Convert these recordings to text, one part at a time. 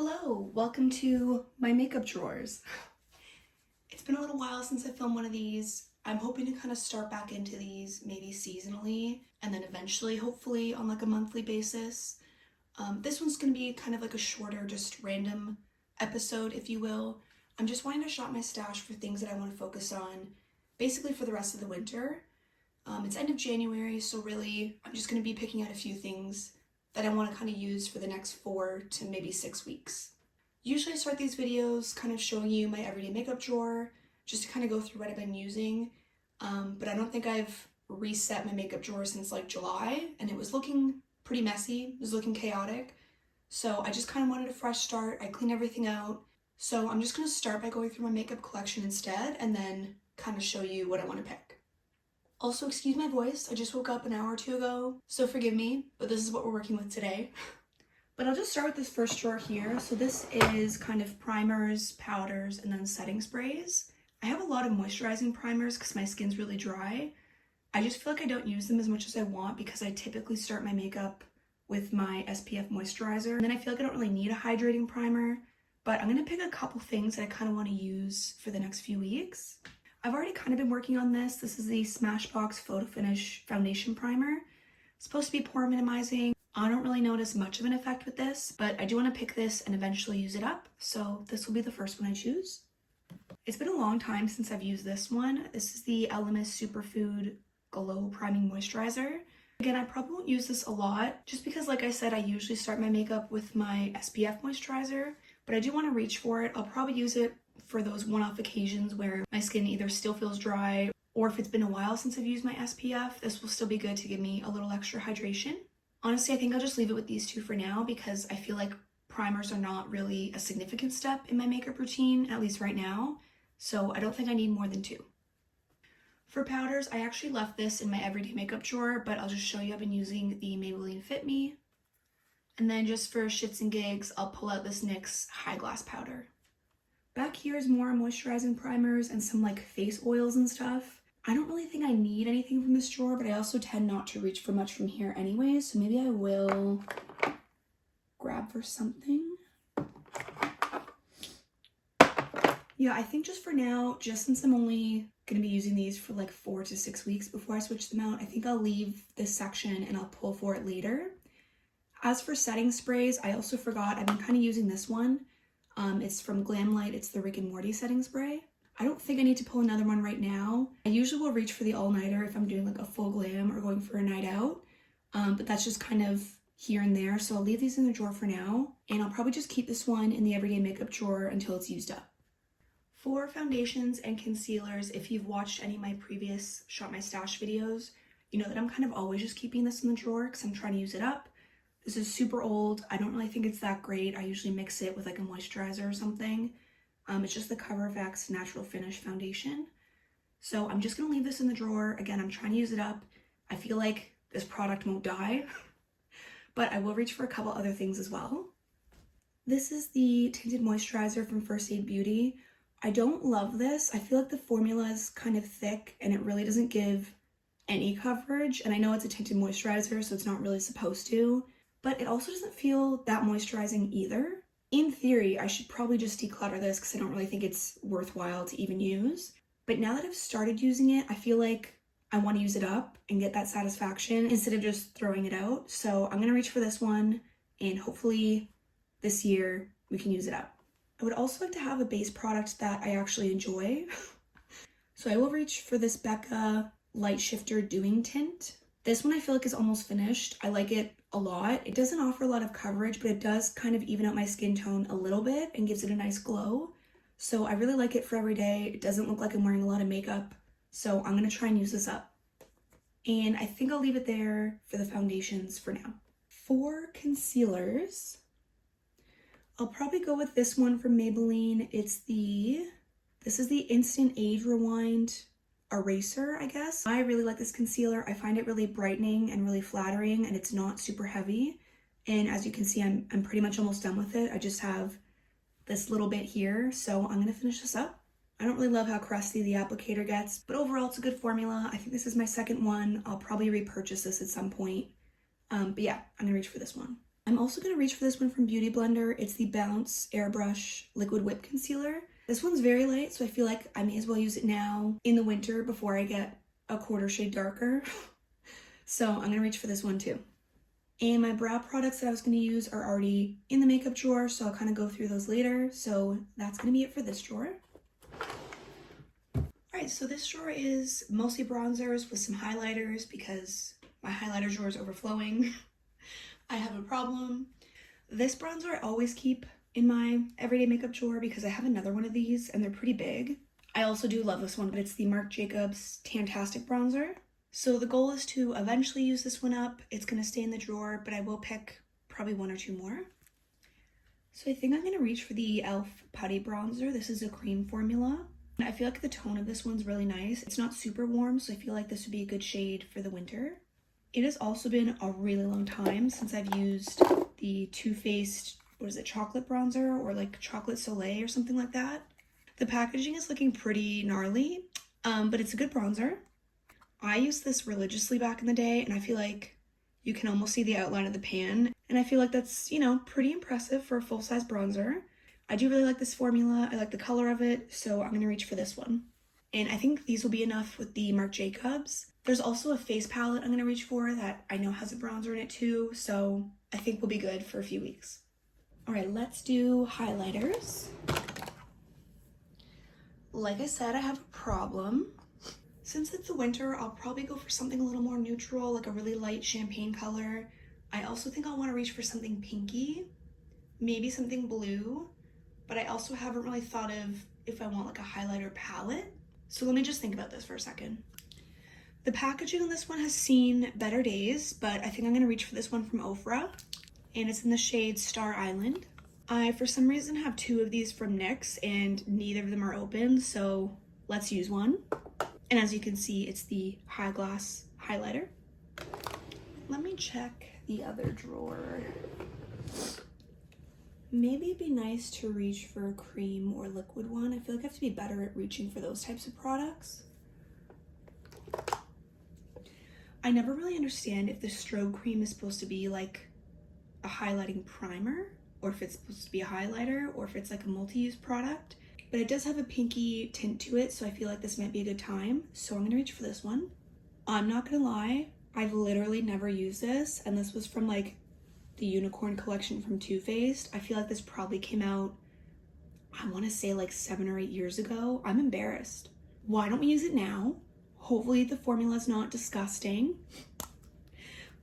Hello, welcome to my makeup drawers. It's been a little while since I filmed one of these. I'm hoping to kind of start back into these maybe seasonally and then eventually hopefully on like a monthly basis. This one's going to be kind of like a shorter, just random episode, if you will. I'm just wanting to shop my stash for things that I want to focus on basically for the rest of the winter. It's end of January, so really I'm just going to be picking out a few things that I want to kind of use for the next 4 to maybe 6 weeks. Usually I start these videos kind of showing you my everyday makeup drawer, just to kind of go through what I've been using, but I don't think I've reset my makeup drawer since like July, and it was looking pretty messy, it was looking chaotic, so I just kind of wanted a fresh start. I cleaned everything out, so I'm just going to start by going through my makeup collection instead, and then kind of show you what I want to pick. Also, excuse my voice, I just woke up an hour or two ago, so forgive me, but this is what we're working with today. But I'll just start with this first drawer here. So this is kind of primers, powders, and then setting sprays. I have a lot of moisturizing primers because my skin's really dry. I just feel like I don't use them as much as I want because I typically start my makeup with my SPF moisturizer. And then I feel like I don't really need a hydrating primer, but I'm going to pick a couple things that I kind of want to use for the next few weeks. I've already kind of been working on this. This is the Smashbox Photo Finish Foundation Primer. It's supposed to be pore minimizing. I don't really notice much of an effect with this, but I do want to pick this and eventually use it up. So this will be the first one I choose. It's been a long time since I've used this one. This is the Elemis Superfood Glow Priming Moisturizer. Again, I probably won't use this a lot just because, like I said, I usually start my makeup with my SPF moisturizer, but I do want to reach for it. I'll probably use it for those one-off occasions where my skin either still feels dry or if it's been a while since I've used my SPF, this will still be good to give me a little extra hydration. Honestly, I think I'll just leave it with these two for now because I feel like primers are not really a significant step in my makeup routine, at least right now, so I don't think I need more than two. For powders, I actually left this in my everyday makeup drawer, but I'll just show you I've been using the Maybelline Fit Me. And then just for shits and gigs, I'll pull out this NYX High Glass powder. Back here is more moisturizing primers and some like face oils and stuff. I don't really think I need anything from this drawer, but I also tend not to reach for much from here anyway, so maybe I will grab for something. Yeah, I think just for now, just since I'm only going to be using these for like 4 to 6 weeks before I switch them out, I think I'll leave this section and I'll pull for it later. As for setting sprays, I also forgot, I've been kind of using this one. It's from Glamlight, it's the Rick and Morty setting spray. I don't think I need to pull another one right now. I usually will reach for the all-nighter if I'm doing like a full glam or going for a night out, but that's just kind of here and there, so I'll leave these in the drawer for now, and I'll probably just keep this one in the everyday makeup drawer until it's used up. For foundations and concealers, if you've watched any of my previous Shop My Stash videos, you know that I'm kind of always just keeping this in the drawer because I'm trying to use it up. This is super old. I don't really think it's that great. I usually mix it with like a moisturizer or something. It's just the CoverFX Natural Finish Foundation. So I'm just gonna leave this in the drawer. Again, I'm trying to use it up. I feel like this product won't die, but I will reach for a couple other things as well. This is the tinted moisturizer from First Aid Beauty. I don't love this. I feel like the formula is kind of thick and it really doesn't give any coverage. And I know it's a tinted moisturizer, so it's not really supposed to, but it also doesn't feel that moisturizing either. In theory, I should probably just declutter this because I don't really think it's worthwhile to even use. But now that I've started using it, I feel like I want to use it up and get that satisfaction instead of just throwing it out. So I'm going to reach for this one, and hopefully this year we can use it up. I would also like to have a base product that I actually enjoy. So I will reach for this Becca Light Shifter Doing Tint. This one I feel like is almost finished. I like it a lot. It doesn't offer a lot of coverage, but it does kind of even out my skin tone a little bit and gives it a nice glow. So I really like it for every day. It doesn't look like I'm wearing a lot of makeup, so I'm going to try and use this up. And I think I'll leave it there for the foundations for now. For concealers, I'll probably go with this one from Maybelline. This is the Instant Age Rewind Eraser, I guess. I really like this concealer. I find it really brightening and really flattering, and it's not super heavy. And as you can see, I'm pretty much almost done with it. I just have this little bit here, so I'm gonna finish this up. I don't really love how crusty the applicator gets, but overall it's a good formula. I think this is my second one. I'll probably repurchase this at some point. But yeah, I'm gonna reach for this one. I'm also going to reach for this one from Beauty Blender. It's the Bounce Airbrush Liquid Whip Concealer. This one's very light, so I feel like I may as well use it now in the winter before I get a quarter shade darker. So I'm going to reach for this one too. And my brow products that I was going to use are already in the makeup drawer, so I'll kind of go through those later. So that's going to be it for this drawer. Alright, so this drawer is mostly bronzers with some highlighters because my highlighter drawer is overflowing. I have a problem. This bronzer I always keep in my everyday makeup drawer because I have another one of these and they're pretty big. I also do love this one, but it's the Marc Jacobs Tantastic Bronzer. So the goal is to eventually use this one up. It's going to stay in the drawer, but I will pick probably one or two more. So I think I'm going to reach for the e.l.f. Putty Bronzer. This is a cream formula. I feel like the tone of this one's really nice. It's not super warm, so I feel like this would be a good shade for the winter. It has also been a really long time since I've used the Too Faced, what is it, chocolate bronzer or like chocolate soleil or something like that. The packaging is looking pretty gnarly, but it's a good bronzer. I used this religiously back in the day, and I feel like you can almost see the outline of the pan, and I feel like that's, you know, pretty impressive for a full-size bronzer. I do really like this formula. I like the color of it, so I'm going to reach for this one. And I think these will be enough with the Marc Jacobs. There's also a face palette I'm going to reach for that I know has a bronzer in it too, so I think we'll be good for a few weeks. Alright, let's do highlighters. Like I said, I have a problem. Since it's the winter, I'll probably go for something a little more neutral, like a really light champagne color. I also think I'll want to reach for something pinky, maybe something blue, but I also haven't really thought of if I want like a highlighter palette. So let me just think about this for a second. The packaging on this one has seen better days, but I think I'm going to reach for this one from Ofra, and it's in the shade Star Island. I, for some reason, have two of these from NYX, and neither of them are open, so let's use one. And as you can see, it's the High Glass highlighter. Let me check the other drawer. Maybe it'd be nice to reach for a cream or liquid one. I feel like I have to be better at reaching for those types of products. I never really understand if the strobe cream is supposed to be like a highlighting primer, or if it's supposed to be a highlighter, or if it's like a multi-use product. But it does have a pinky tint to it, so I feel like this might be a good time. So I'm gonna reach for this one. I'm not gonna lie, I've literally never used this, and this was from like the Unicorn collection from Too Faced. I feel like this probably came out, I wanna say like 7 or 8 years ago. I'm embarrassed. Why don't we use it now? Hopefully the formula is not disgusting.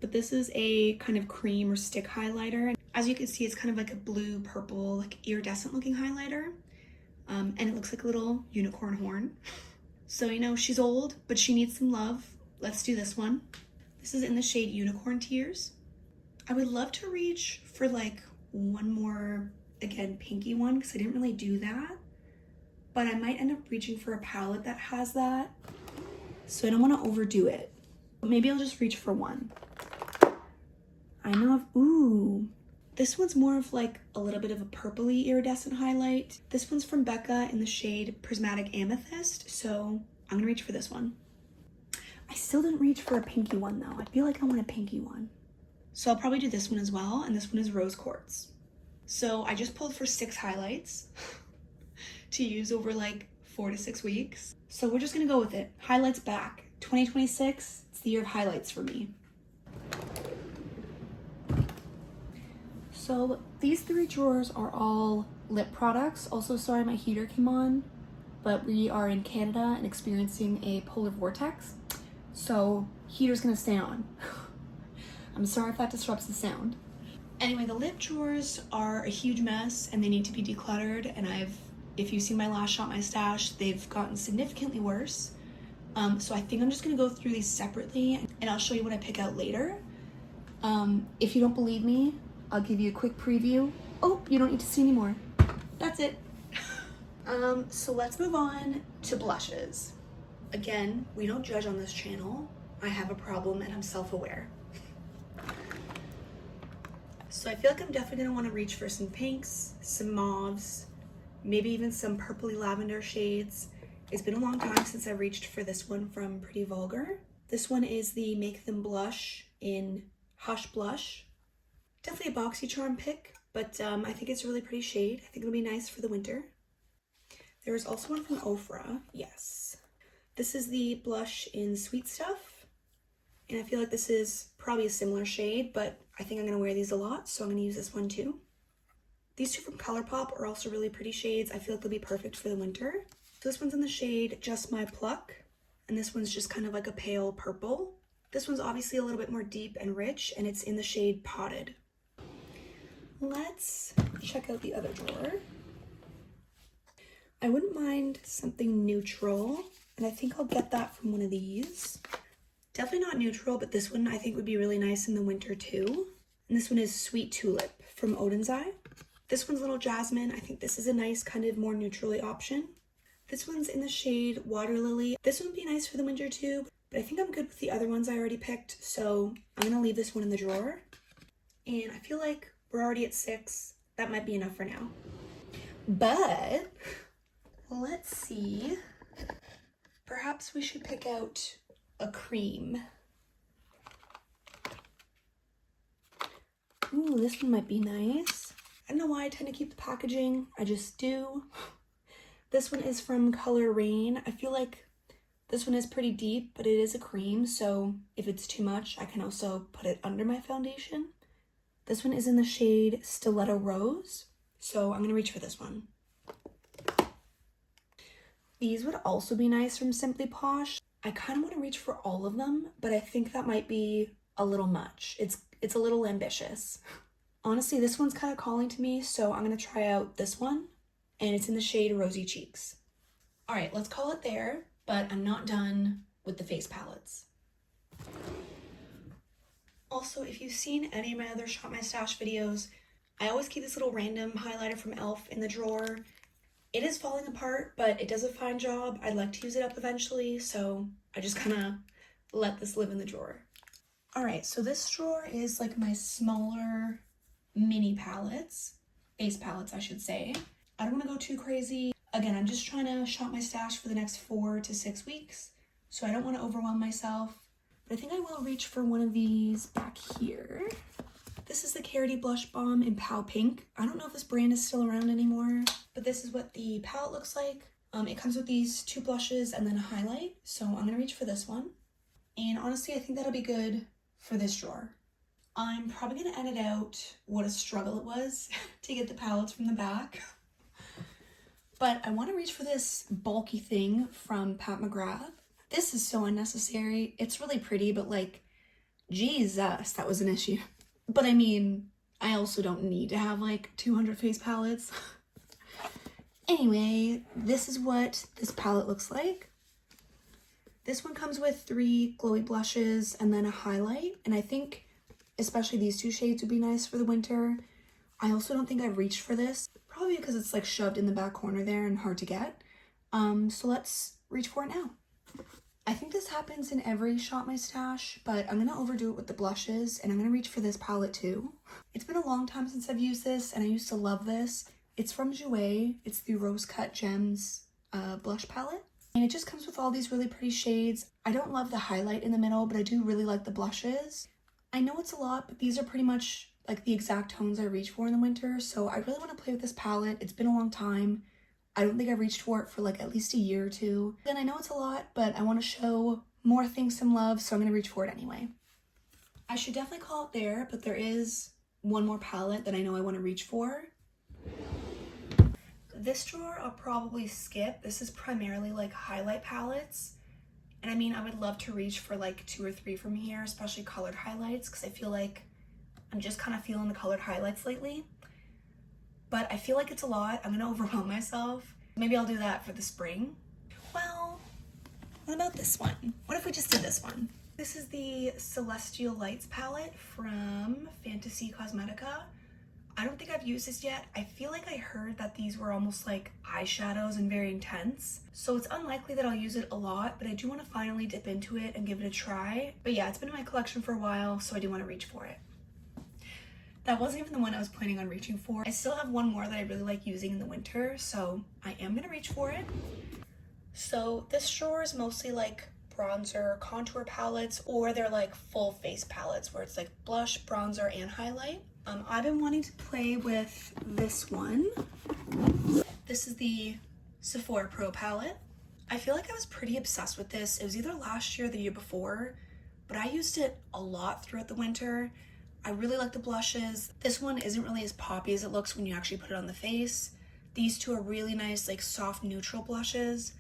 But this is a kind of cream or stick highlighter. As you can see, it's kind of like a blue, purple, like iridescent looking highlighter. And it looks like a little unicorn horn. So, you know, she's old, but she needs some love. Let's do this one. This is in the shade Unicorn Tears. I would love to reach for like one more, again, pinky one, because I didn't really do that. But I might end up reaching for a palette that has that. So I don't want to overdo it. But maybe I'll just reach for one. I know of, ooh. This one's more of like a little bit of a purpley iridescent highlight. This one's from Becca in the shade Prismatic Amethyst, so I'm gonna reach for this one. I still didn't reach for a pinky one though. I feel like I want a pinky one. So I'll probably do this one as well, and this one is Rose Quartz. So I just pulled for 6 highlights to use over like 4 to 6 weeks. So we're just gonna go with it. Highlights back. 2026, it's the year of highlights for me. So these 3 drawers are all lip products. Also, sorry my heater came on, but we are in Canada and experiencing a polar vortex. So heater's gonna stay on. I'm sorry if that disrupts the sound. Anyway, the lip drawers are a huge mess and they need to be decluttered, and if you've seen my last Shop My Stash, they've gotten significantly worse. So I think I'm just gonna go through these separately and I'll show you what I pick out later. If you don't believe me, I'll give you a quick preview. Oh, you don't need to see anymore. That's it. So let's move on to blushes. Again, we don't judge on this channel. I have a problem and I'm self-aware. So I feel like I'm definitely gonna wanna reach for some pinks, some mauves, maybe even some purpley lavender shades. It's been a long time since I reached for this one from Pretty Vulgar. This one is the Make Them Blush in Hush Blush. Definitely a BoxyCharm pick, but I think it's a really pretty shade. I think it'll be nice for the winter. There is also one from Ofra, yes. This is the blush in Sweet Stuff, and I feel like this is probably a similar shade, but I think I'm gonna wear these a lot, so I'm gonna use this one too. These two from ColourPop are also really pretty shades. I feel like they'll be perfect for the winter. So this one's in the shade Just My Pluck, and this one's just kind of like a pale purple. This one's obviously a little bit more deep and rich, and it's in the shade Potted. Let's check out the other drawer. I wouldn't mind something neutral, and I think I'll get that from one of these. Definitely not neutral, but this one I think would be really nice in the winter too. And this one is Sweet Tulip from Odin's Eye. This one's Little Jasmine. I think this is a nice kind of more neutrally option. This one's in the shade Water Lily. This one would be nice for the winter too, but I think I'm good with the other ones I already picked, so I'm gonna leave this one in the drawer. And I feel like we're already at 6. That might be enough for now. But let's see. Perhaps we should pick out a cream. Ooh, this one might be nice. I don't know why I tend to keep the packaging. I just do. This one is from Color Rain. I feel like this one is pretty deep, but it is a cream, so if it's too much, I can also put it under my foundation. This one is in the shade Stiletto Rose, so I'm gonna reach for this one. These would also be nice from Simply Posh. I kind of want to reach for all of them, but I think that might be a little much. It's a little ambitious. Honestly, this one's kind of calling to me, so I'm gonna try out this one, and it's in the shade Rosy Cheeks. All right, let's call it there, but I'm not done with the face palettes. Also, if you've seen any of my other Shop My Stash videos, I always keep this little random highlighter from e.l.f. in the drawer. It is falling apart, but it does a fine job. I'd like to use it up eventually, so I just kind of let this live in the drawer. All right, so this drawer is like my smaller mini palettes, face palettes, I should say. I don't want to go too crazy. Again, I'm just trying to shop my stash for the next 4 to 6 weeks, so I don't want to overwhelm myself. But I think I will reach for one of these back here. This is the Carity Blush Balm in Pow Pink. I don't know if this brand is still around anymore, but this is what the palette looks like. It comes with these 2 blushes and then a highlight, so I'm gonna reach for this one. And honestly, I think that'll be good for this drawer. I'm probably gonna edit out what a struggle it was to get the palettes from the back. But I want to reach for this bulky thing from Pat McGrath. This is so unnecessary. It's really pretty, but like, Jesus, that was an issue. But I mean, I also don't need to have like 200 face palettes. Anyway, this is what this palette looks like. This one comes with 3 glowy blushes and then a highlight. And I think especially these 2 shades would be nice for the winter. I also don't think I've reached for this, probably because it's like shoved in the back corner there and hard to get. So let's reach for it now. I think this happens in every Shop My Stash, but I'm gonna overdo it with the blushes and I'm gonna reach for this palette too. It's been a long time since I've used this and I used to love this. It's from Jouer. It's the Rose Cut Gems blush palette. And it just comes with all these really pretty shades. I don't love the highlight in the middle, but I do really like the blushes. I know it's a lot, but these are pretty much like the exact tones I reach for in the winter, so I really want to play with this palette. It's been a long time. I don't think I've reached for it for like at least a year or 2. And I know it's a lot, but I want to show more things some love, so I'm going to reach for it anyway. I should definitely call it there, but there is one more palette that I know I want to reach for. This drawer I'll probably skip. This is primarily like highlight palettes. And I mean, I would love to reach for like 2 or 3 from here, especially colored highlights, because I feel like I'm just kind of feeling the colored highlights lately. But I feel like it's a lot. I'm gonna overwhelm myself. Maybe I'll do that for the spring. Well, what about this one? What if we just did this one? This is the Celestial Lights palette from Fantasy Cosmetica. I don't think I've used this yet. I feel like I heard that these were almost like eyeshadows and very intense. So it's unlikely that I'll use it a lot, but I do want to finally dip into it and give it a try. But yeah, it's been in my collection for a while, so I do want to reach for it. That wasn't even the one I was planning on reaching for. I still have one more that I really like using in the winter, so I am gonna reach for it. So this drawer is mostly like bronzer contour palettes, or they're like full face palettes where it's like blush, bronzer, and highlight. I've been wanting to play with this one. This is the Sephora Pro palette. I feel like I was pretty obsessed with this. It was either last year or the year before, but I used it a lot throughout the winter. I really like the blushes. This one isn't really as poppy as it looks when you actually put it on the face. These two are really nice, like soft neutral blushes.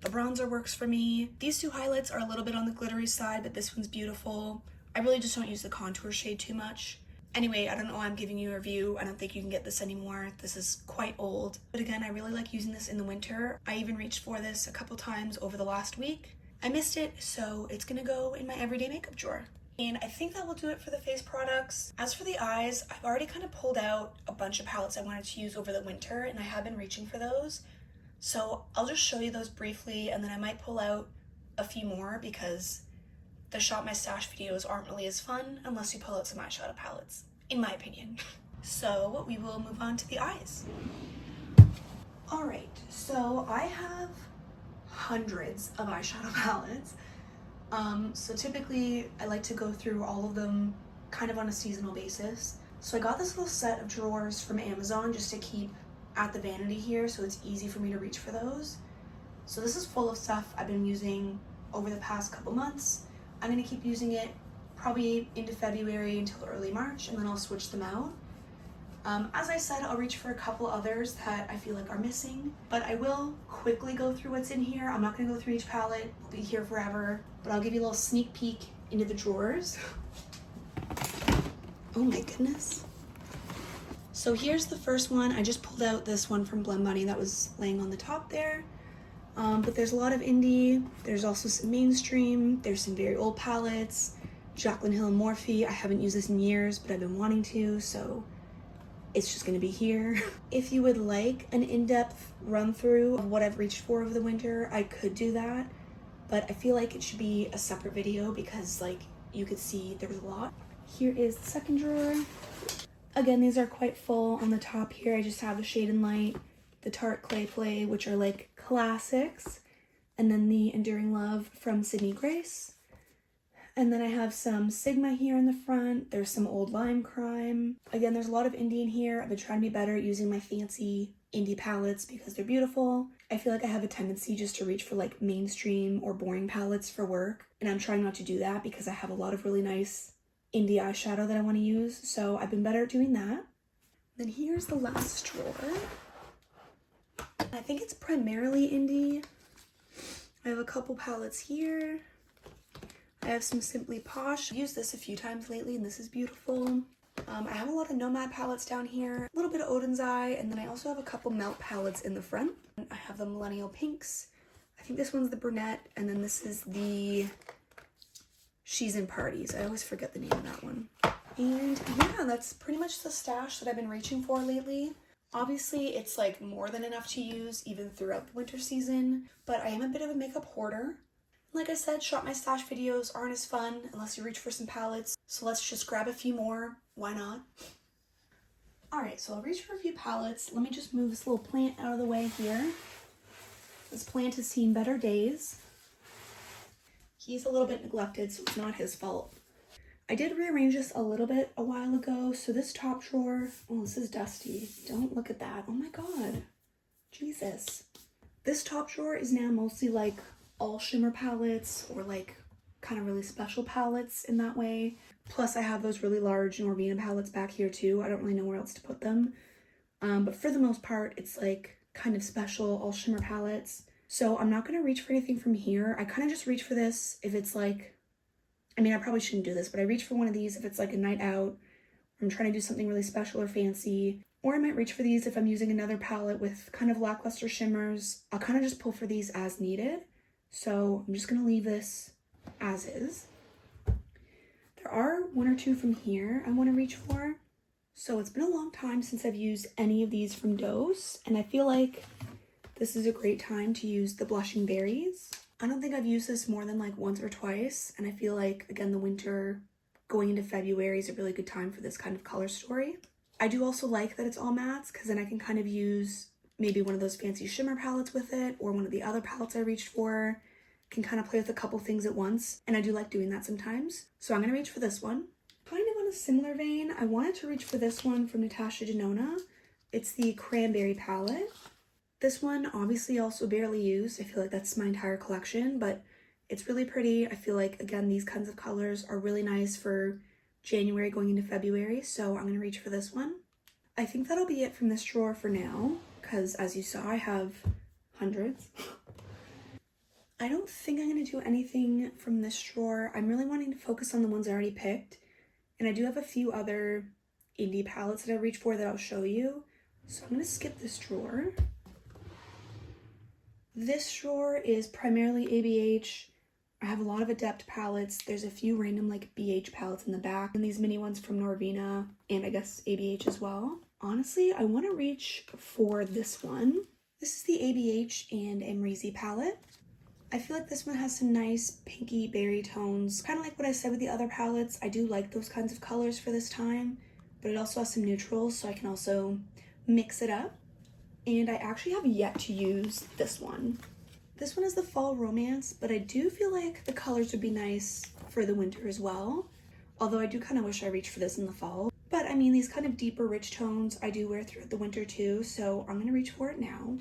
The bronzer works for me. These two highlights are a little bit on the glittery side, but this one's beautiful. I really just don't use the contour shade too much. Anyway, I don't know why I'm giving you a review. I don't think you can get this anymore. This is quite old. But again, I really like using this in the winter. I even reached for this a couple times over the last week. I missed it, so it's gonna go in my everyday makeup drawer. And I think that will do it for the face products. As for the eyes, I've already kind of pulled out a bunch of palettes I wanted to use over the winter, and I have been reaching for those. So I'll just show you those briefly, and then I might pull out a few more because the Shop My Stash videos aren't really as fun unless you pull out some eyeshadow palettes, in my opinion. So we will move on to the eyes. All right, so I have hundreds of eyeshadow palettes. So typically I like to go through all of them kind of on a seasonal basis. So I got this little set of drawers from Amazon just to keep at the vanity here so it's easy for me to reach for those. So this is full of stuff I've been using over the past couple months. I'm gonna keep using it probably into February until early March, and then I'll switch them out. As I said, I'll reach for a couple others that I feel like are missing, but I will quickly go through what's in here. I'm not gonna go through each palette, we'll be here forever, but I'll give you a little sneak peek into the drawers. Oh my goodness. So here's the first one. I just pulled out this one from Blend Money that was laying on the top there. But there's a lot of indie, there's also some mainstream, there's some very old palettes, Jaclyn Hill and Morphe. I haven't used this in years, but I've been wanting to, so it's just gonna be here. If you would like an in-depth run through of what I've reached for over the winter, I could do that, but I feel like it should be a separate video because like you could see there was a lot. Here is the second drawer. Again, these are quite full. On the top here, I just have the Shade and Light, the Tarte Clay Play, which are like classics, and then the Enduring Love from Sydney Grace. And then I have some Sigma here in the front. There's some old Lime Crime. Again, there's a lot of indie in here. I've been trying to be better at using my fancy indie palettes because they're beautiful. I feel like I have a tendency just to reach for like mainstream or boring palettes for work, and I'm trying not to do that because I have a lot of really nice indie eyeshadow that I want to use, so I've been better at doing that. Then here's the last drawer. I think it's primarily indie. I have a couple palettes here. I have some Simply Posh. I've used this a few times lately and this is beautiful. I have a lot of Nomad palettes down here, a little bit of Odin's Eye, and then I also have a couple Melt palettes in the front. I have the Millennial Pinks. I think this one's the Brunette, and then this is the She's in Parties. I always forget the name of that one. And yeah, that's pretty much the stash that I've been reaching for lately. Obviously, it's like more than enough to use even throughout the winter season, but I am a bit of a makeup hoarder. Like I said, Shop My Stash videos aren't as fun unless you reach for some palettes, so let's just grab a few more. Why not? Alright, so I'll reach for a few palettes. Let me just move this little plant out of the way here. This plant has seen better days. He's a little bit neglected, so it's not his fault. I did rearrange this a little bit a while ago, so this top drawer, oh, this is dusty. Don't look at that. Oh my god. Jesus. This top drawer is now mostly like all shimmer palettes or like kind of really special palettes in that way. Plus I have those really large Norvina palettes back here too. I don't really know where else to put them. But for the most part, it's like kind of special all shimmer palettes. So I'm not going to reach for anything from here. I kind of just reach for this if it's like, I mean, I probably shouldn't do this, but I reach for one of these if it's like a night out, or I'm trying to do something really special or fancy. Or I might reach for these if I'm using another palette with kind of lackluster shimmers. I'll kind of just pull for these as needed. So I'm just going to leave this as is. There are one or two from here I want to reach for. So it's been a long time since I've used any of these from Dose, and I feel like this is a great time to use the Blushing Berries. I don't think I've used this more than like once or twice, and I feel like, again, the winter going into February is a really good time for this kind of color story. I do also like that it's all mattes, because then I can kind of use maybe one of those fancy shimmer palettes with it, or one of the other palettes I reached for. Can kind of play with a couple things at once, and I do like doing that sometimes. So I'm going to reach for this one. Kind of on a similar vein, I wanted to reach for this one from Natasha Denona. It's the Cranberry palette. This one obviously also barely used. I feel like that's my entire collection, but it's really pretty. I feel like, again, these kinds of colors are really nice for January going into February, so I'm going to reach for this one. I think that'll be it from this drawer for now, because as you saw, I have hundreds. I don't think I'm going to do anything from this drawer. I'm really wanting to focus on the ones I already picked, and I do have a few other indie palettes that I reached for that I'll show you, so I'm going to skip this drawer. This drawer is primarily ABH. I have a lot of Adept palettes. There's a few random like BH palettes in the back, and these mini ones from Norvina, and I guess ABH as well. Honestly, I want to reach for this one. This is the ABH and Amrezy palette. I feel like this one has some nice pinky berry tones. Kind of like what I said with the other palettes. I do like those kinds of colors for this time, but it also has some neutrals, so I can also mix it up. And I actually have yet to use this one. This one is the Fall Romance, but I do feel like the colors would be nice for the winter as well. Although I do kind of wish I reached for this in the fall. But I mean, these kind of deeper, rich tones I do wear throughout the winter too, so I'm gonna reach for it now.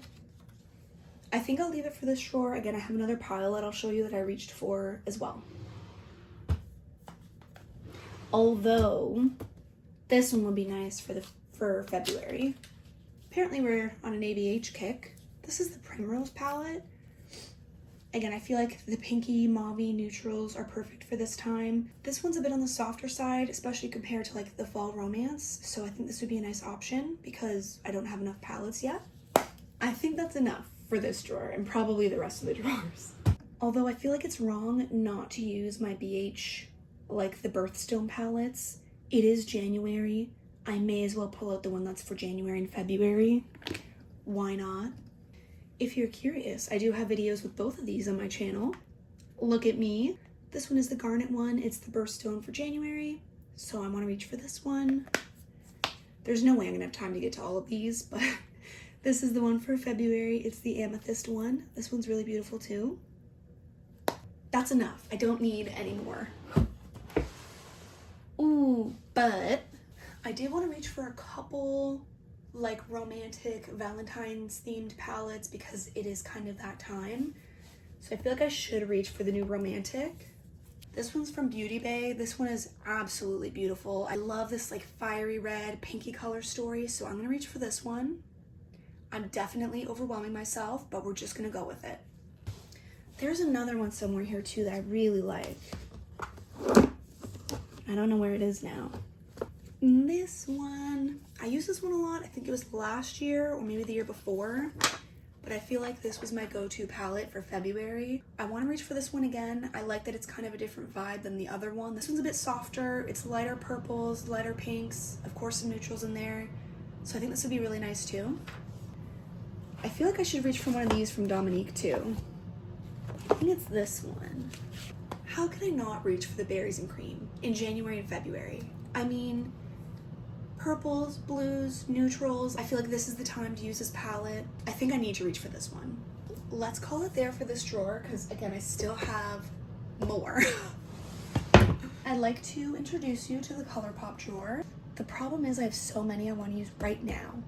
I think I'll leave it for this drawer. Again, I have another pile that I'll show you that I reached for as well. Although, this one would be nice for February. Apparently we're on an ABH kick. This is the Primrose palette. Again, I feel like the pinky, mauve-y neutrals are perfect for this time. This one's a bit on the softer side, especially compared to like the Fall Romance. So I think this would be a nice option because I don't have enough palettes yet. I think that's enough for this drawer and probably the rest of the drawers. Although I feel like it's wrong not to use my BH, like the Birthstone palettes. It is January. I may as well pull out the one that's for January and February. Why not? If you're curious, I do have videos with both of these on my channel. Look at me. This one is the Garnet one. It's the Birthstone for January, so I want to reach for this one. There's no way I'm gonna have time to get to all of these, but this is the one for February. It's the Amethyst one. This one's really beautiful too. That's enough. I don't need any more. Ooh, but I did want to reach for a couple like romantic Valentine's themed palettes because it is kind of that time. So I feel like I should reach for the new romantic. This one's from Beauty Bay. This one is absolutely beautiful. I love this like fiery red, pinky color story, so I'm gonna reach for this one. I'm definitely overwhelming myself, but we're just gonna go with it. There's another one somewhere here too that I really like. I don't know where it is now. This one, I use this one a lot. I think it was last year or maybe the year before, but I feel like this was my go-to palette for February. I want to reach for this one again. I like that it's kind of a different vibe than the other one. This one's a bit softer. It's lighter purples, lighter pinks, of course some neutrals in there. So I think this would be really nice too. I feel like I should reach for one of these from Dominique too. I think it's this one. How can I not reach for the Berries and Cream in January and February? I mean, purples, blues, neutrals. I feel like this is the time to use this palette. I think I need to reach for this one. Let's call it there for this drawer because again, I still have more. I'd like to introduce you to the ColourPop drawer. The problem is I have so many I want to use right now.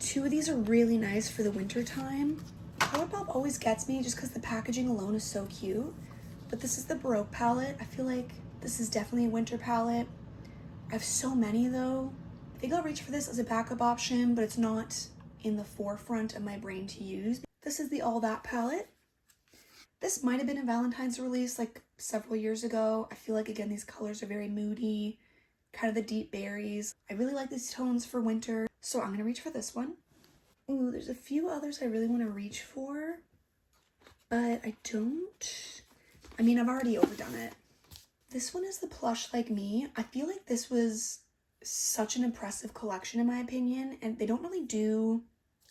Two of these are really nice for the winter time. ColourPop always gets me just because the packaging alone is so cute. But this is the Baroque palette. I feel like this is definitely a winter palette. I have so many though. I think I'll reach for this as a backup option, but it's not in the forefront of my brain to use. This is the All That palette. This might have been a Valentine's release like several years ago. I feel like, again, these colors are very moody, kind of the deep berries. I really like these tones for winter, so I'm gonna reach for this one. Ooh, there's a few others I really want to reach for, but I don't. I mean, I've already overdone it. This one is the Plush Like Me. I feel like this was such an impressive collection in my opinion, and they don't really do,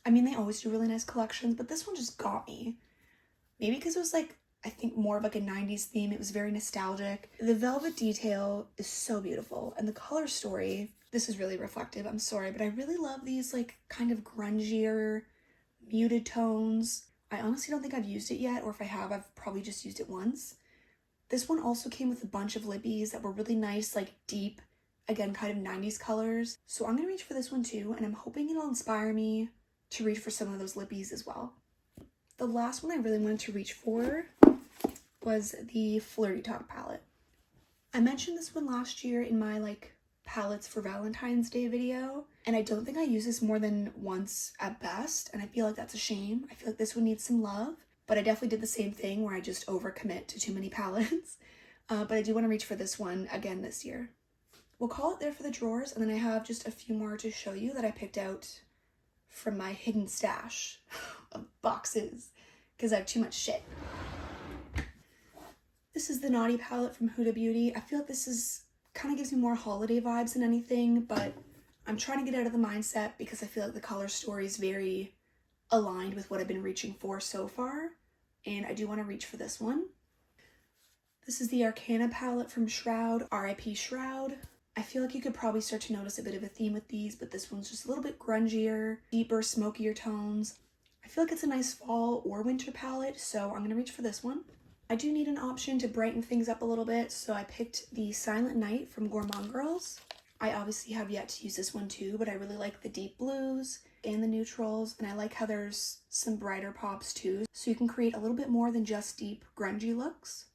I mean, they always do really nice collections, but this one just got me. Maybe because it was like, I think more of like a 90s theme. It was very nostalgic. The velvet detail is so beautiful, and the color story, this is really reflective, I'm sorry, but I really love these like kind of grungier, muted tones. I honestly don't think I've used it yet, or if I have, I've probably just used it once. This one also came with a bunch of lippies that were really nice, like deep again, kind of 90s colors. So I'm gonna reach for this one too, and I'm hoping it'll inspire me to reach for some of those lippies as well. The last one I really wanted to reach for was the Flirty Talk palette. I mentioned this one last year in my like palettes for Valentine's Day video, and I don't think I use this more than once at best, and I feel like that's a shame. I feel like this one needs some love, but I definitely did the same thing where I just overcommit to too many palettes. But I do want to reach for this one again this year. We'll call it there for the drawers, and then I have just a few more to show you that I picked out from my hidden stash of boxes because I have too much shit. This is the Naughty palette from Huda Beauty. I feel like this is kind of gives me more holiday vibes than anything, but I'm trying to get out of the mindset because I feel like the color story is very aligned with what I've been reaching for so far, and I do want to reach for this one. This is the Arcana palette from Shroud, RIP Shroud. I feel like you could probably start to notice a bit of a theme with these, but this one's just a little bit grungier, deeper, smokier tones. I feel like it's a nice fall or winter palette, so I'm going to reach for this one. I do need an option to brighten things up a little bit, so I picked the Silent Night from Gourmand Girls. I obviously have yet to use this one too, but I really like the deep blues and the neutrals, and I like how there's some brighter pops too, so you can create a little bit more than just deep, grungy looks.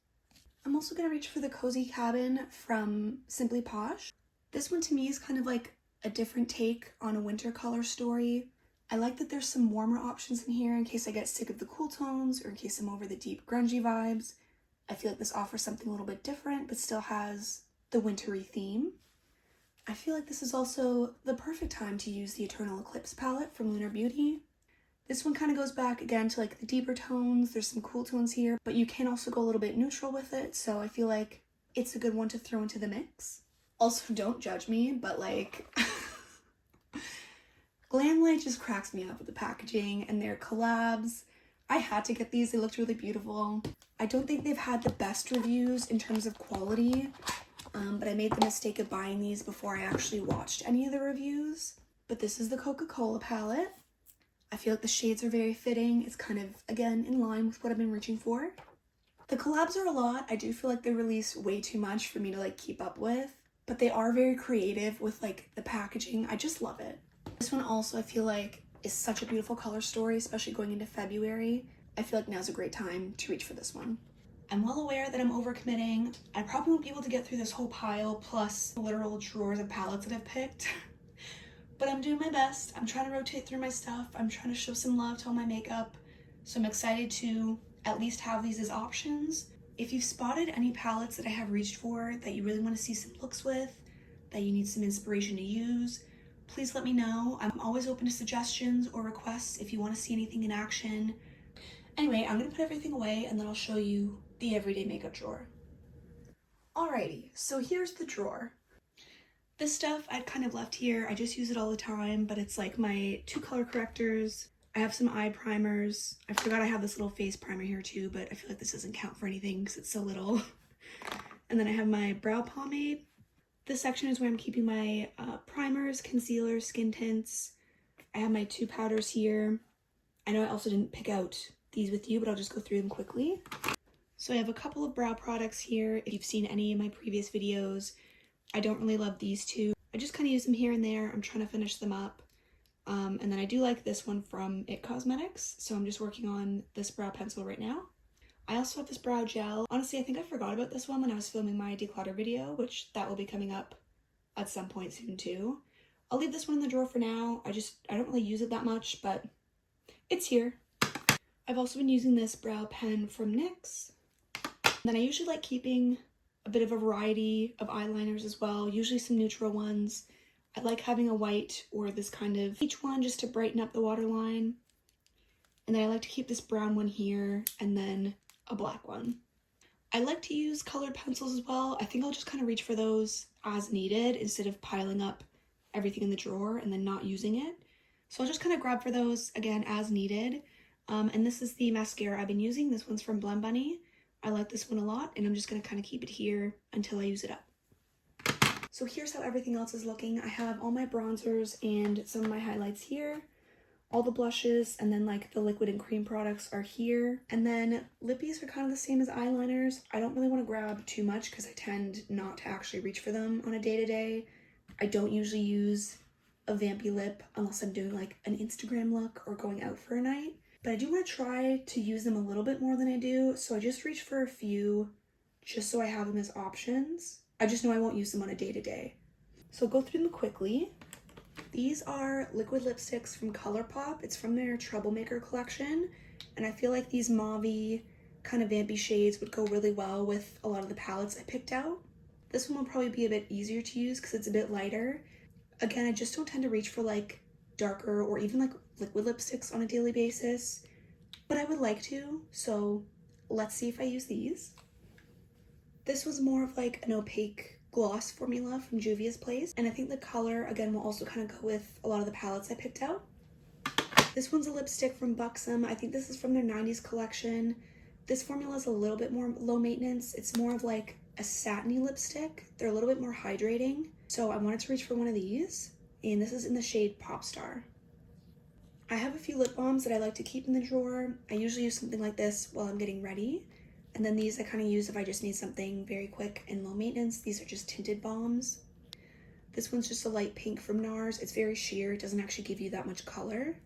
I'm also going to reach for the Cozy Cabin from Simply Posh. This one to me is kind of like a different take on a winter color story. I like that there's some warmer options in here in case I get sick of the cool tones or in case I'm over the deep grungy vibes. I feel like this offers something a little bit different but still has the wintry theme. I feel like this is also the perfect time to use the Eternal Eclipse palette from Lunar Beauty. This one kind of goes back again to like the deeper tones. There's some cool tones here, but you can also go a little bit neutral with it, so I feel like it's a good one to throw into the mix. Also, don't judge me, but like Glamlight just cracks me up with the packaging and their collabs. I had to get these, they looked really beautiful. I don't think they've had the best reviews in terms of quality, but I made the mistake of buying these before I actually watched any of the reviews. But this is the Coca-Cola palette. I feel like the shades are very fitting. It's kind of, again, in line with what I've been reaching for. The collabs are a lot. I do feel like they release way too much for me to like keep up with, but they are very creative with like the packaging. I just love it. This one also I feel like is such a beautiful color story, especially going into February. I feel like now's a great time to reach for this one. I'm well aware that I'm overcommitting. I probably won't be able to get through this whole pile plus the literal drawers of palettes that I've picked. But I'm doing my best. I'm trying to rotate through my stuff. I'm trying to show some love to all my makeup. So I'm excited to at least have these as options. If you've spotted any palettes that I have reached for that you really want to see some looks with, that you need some inspiration to use, please let me know. I'm always open to suggestions or requests if you want to see anything in action. Anyway, I'm going to put everything away and then I'll show you the everyday makeup drawer. Alrighty, so here's the drawer. This stuff I'd kind of left here. I just use it all the time, but it's like my 2 color correctors. I have some eye primers. I forgot I have this little face primer here too, but I feel like this doesn't count for anything because it's so little. And then I have my brow pomade. This section is where I'm keeping my primers, concealers, skin tints. I have my 2 powders here. I know I also didn't pick out these with you, but I'll just go through them quickly. So I have a couple of brow products here. If you've seen any of my previous videos, I don't really love these 2. I just kind of use them here and there. I'm trying to finish them up. And then I do like this one from IT Cosmetics, so I'm just working on this brow pencil right now. I also have this brow gel. Honestly, I think I forgot about this one when I was filming my declutter video, which that will be coming up at some point soon too. I'll leave this one in the drawer for now. I don't really use it that much, but it's here. I've also been using this brow pen from NYX. And then I usually like keeping a bit of a variety of eyeliners as well, usually some neutral ones. I like having a white or this kind of peach one just to brighten up the waterline. And then I like to keep this brown one here and then a black one. I like to use colored pencils as well. I think I'll just kind of reach for those as needed instead of piling up everything in the drawer and then not using it. So I'll just kind of grab for those again as needed. And this is the mascara I've been using. This one's from Blend Bunny. I like this one a lot, and I'm just going to kind of keep it here until I use it up. So here's how everything else is looking. I have all my bronzers and some of my highlights here. All the blushes and then like the liquid and cream products are here. And then lippies are kind of the same as eyeliners. I don't really want to grab too much because I tend not to actually reach for them on a day-to-day. I don't usually use a vampy lip unless I'm doing like an Instagram look or going out for a night. But I do want to try to use them a little bit more than I do, so I just reached for a few just so I have them as options. I just know I won't use them on a day-to-day. So I'll go through them quickly. These are liquid lipsticks from ColourPop. It's from their Troublemaker collection, and I feel like these mauve-y kind of vampy shades would go really well with a lot of the palettes I picked out. This one will probably be a bit easier to use because it's a bit lighter. Again, I just don't tend to reach for like darker or even like liquid lipsticks on a daily basis, but I would like to, so let's see if I use these. This was more of like an opaque gloss formula from Juvia's Place, and I think the color again will also kind of go with a lot of the palettes I picked out. This one's a lipstick from Buxom. I think this is from their 90s collection. This formula is a little bit more low maintenance. It's more of like a satiny lipstick. They're a little bit more hydrating, so I wanted to reach for one of these, and this is in the shade Popstar. I have a few lip balms that I like to keep in the drawer. I usually use something like this while I'm getting ready, and then these I kind of use if I just need something very quick and low maintenance. These are just tinted balms. This one's just a light pink from NARS. It's very sheer. It doesn't actually give you that much color.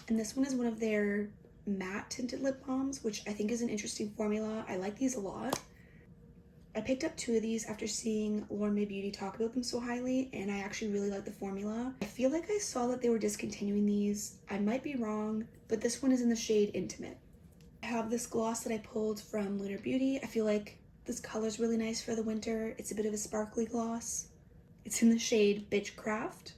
And this one is one of their matte tinted lip balms, which I think is an interesting formula. I like these a lot. I picked up 2 of these after seeing Lauren May Beauty talk about them so highly, and I actually really like the formula. I feel like I saw that they were discontinuing these. I might be wrong, but this one is in the shade Intimate. I have this gloss that I pulled from Lunar Beauty. I feel like this color's really nice for the winter. It's a bit of a sparkly gloss. It's in the shade Bitchcraft.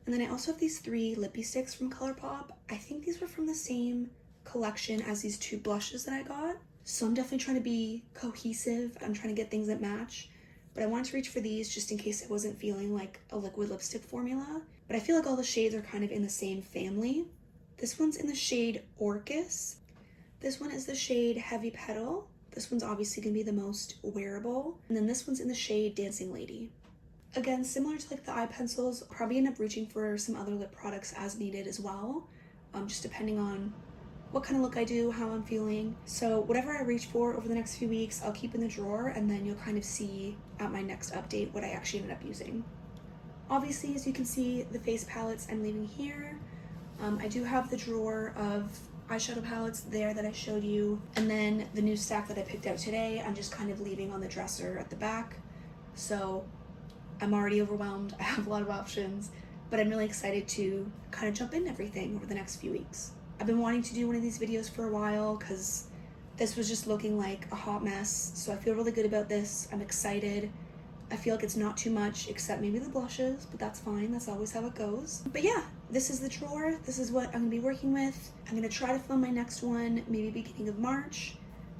And then I also have these 3 lippy sticks from ColourPop. I think these were from the same collection as these 2 blushes that I got. So I'm definitely trying to be cohesive. I'm trying to get things that match. But I wanted to reach for these just in case I wasn't feeling like a liquid lipstick formula. But I feel like all the shades are kind of in the same family. This one's in the shade Orchis. This one is the shade Heavy Petal. This one's obviously going to be the most wearable. And then this one's in the shade Dancing Lady. Again, similar to like the eye pencils, I'll probably end up reaching for some other lip products as needed as well. Just depending on what kind of look I do, how I'm feeling. So whatever I reach for over the next few weeks, I'll keep in the drawer, and then you'll kind of see at my next update what I actually ended up using. Obviously, as you can see, the face palettes I'm leaving here. I do have the drawer of eyeshadow palettes there that I showed you, and then the new stack that I picked out today, I'm just kind of leaving on the dresser at the back. So I'm already overwhelmed. I have a lot of options, but I'm really excited to kind of jump into everything over the next few weeks. I've been wanting to do one of these videos for a while because this was just looking like a hot mess, so I feel really good about this. I'm excited. I feel like it's not too much except maybe the blushes, but that's fine. That's always how it goes. But yeah, this is the drawer. This is what I'm gonna be working with. I'm gonna try to film my next one maybe beginning of March,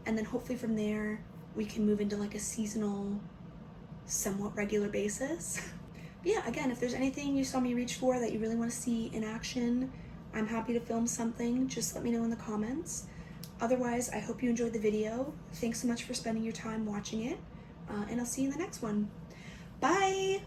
and then hopefully from there we can move into like a seasonal, somewhat regular basis. But yeah, again, if there's anything you saw me reach for that you really want to see in action, I'm happy to film something. Just let me know in the comments. Otherwise, I hope you enjoyed the video. Thanks so much for spending your time watching it, and I'll see you in the next one. Bye!